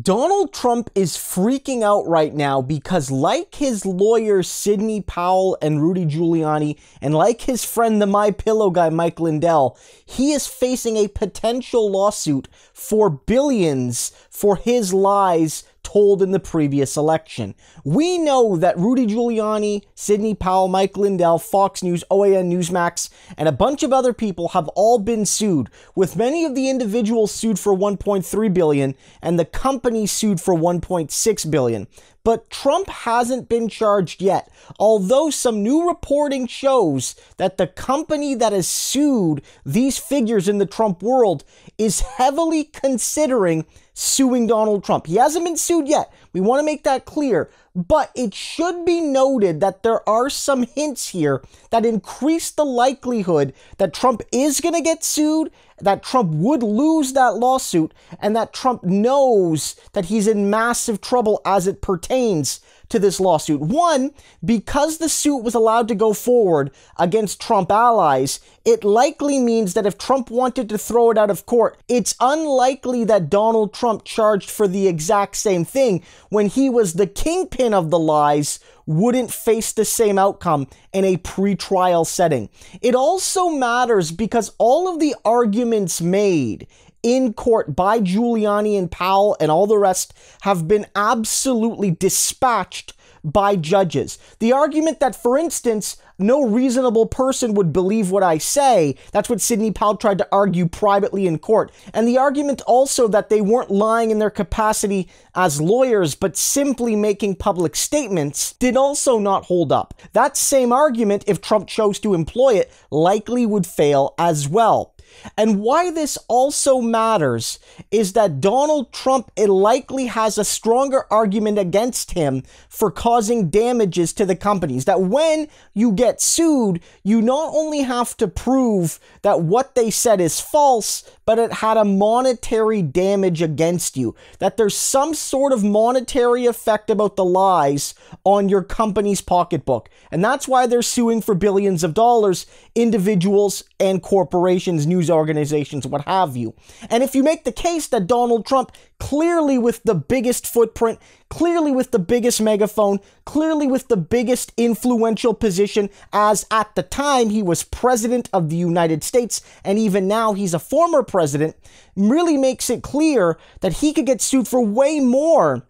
Donald Trump is freaking out right now because, like his lawyers Sidney Powell and Rudy Giuliani, and like his friend the My Pillow guy Mike Lindell, he is facing a potential lawsuit for billions for his lies told in the previous election. We know that Rudy Giuliani, Sidney Powell, Mike Lindell, Fox News, OAN, Newsmax, and a bunch of other people have all been sued, with many of the individuals sued for $1.3 billion and the company sued for $1.6 billion. But Trump hasn't been charged yet, although some new reporting shows that the company that has sued these figures in the Trump world is heavily considering suing Donald Trump. He hasn't been sued yet. We want to make that clear. But it should be noted that there are some hints here that increase the likelihood that Trump is going to get sued, that Trump would lose that lawsuit, and that Trump knows that he's in massive trouble as it pertains to this lawsuit. One, because the suit was allowed to go forward against Trump allies, it likely means that if Trump wanted to throw it out of court, it's unlikely that Donald Trump, charged for the exact same thing when he was the kingpin of the lies, wouldn't face the same outcome in a pre-trial setting. It also matters because all of the arguments made in court by Giuliani and Powell and all the rest have been absolutely dispatched by judges. The argument that, for instance, no reasonable person would believe what I say, that's what Sidney Powell tried to argue privately in court. And the argument also that they weren't lying in their capacity as lawyers, but simply making public statements, did also not hold up. That same argument, if Trump chose to employ it, likely would fail as well. And why this also matters is that Donald Trump likely has a stronger argument against him for causing damages to the companies. That when you get sued, you not only have to prove that what they said is false, but it had a monetary damage against you. That there's some sort of monetary effect about the lies on your company's pocketbook. And that's why they're suing for billions of dollars, individuals and corporations, news organizations, what have you. And if you make the case that Donald Trump, clearly with the biggest footprint, clearly with the biggest megaphone, clearly with the biggest influential position, as at the time he was president of the United States, and even now he's a former president, really makes it clear that he could get sued for way more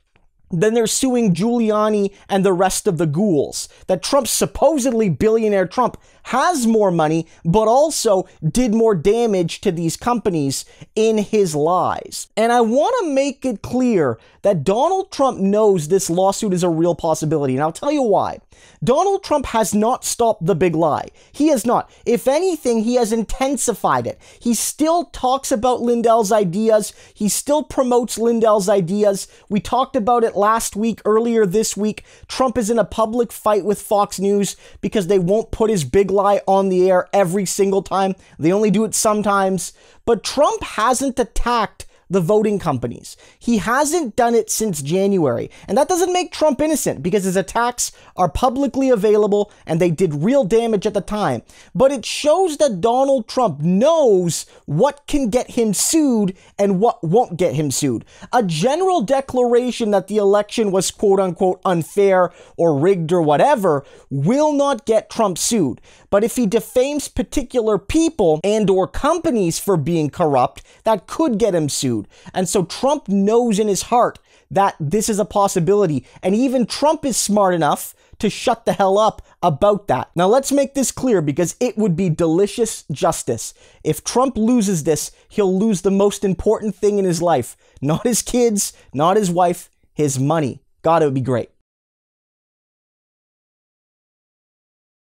than they're suing Giuliani and the rest of the ghouls. That Trump, supposedly billionaire Trump, has more money, but also did more damage to these companies in his lies. And I want to make it clear that Donald Trump knows this lawsuit is a real possibility, and I'll tell you why. Donald Trump has not stopped the big lie. He has not. If anything, he has intensified it. He still talks about Lindell's ideas. He still promotes Lindell's ideas. We talked about it last week, earlier this week. Trump is in a public fight with Fox News because they won't put his big lie on the air every single time. They only do it sometimes. But Trump hasn't attacked the voting companies. He hasn't done it since January. And that doesn't make Trump innocent because his attacks are publicly available and they did real damage at the time. But it shows that Donald Trump knows what can get him sued and what won't get him sued. A general declaration that the election was quote unquote unfair or rigged or whatever will not get Trump sued. But if he defames particular people and or companies for being corrupt, that could get him sued. And so Trump knows in his heart that this is a possibility. And even Trump is smart enough to shut the hell up about that. Now let's make this clear because it would be delicious justice. If Trump loses this, he'll lose the most important thing in his life. Not his kids, not his wife, his money. God, it would be great.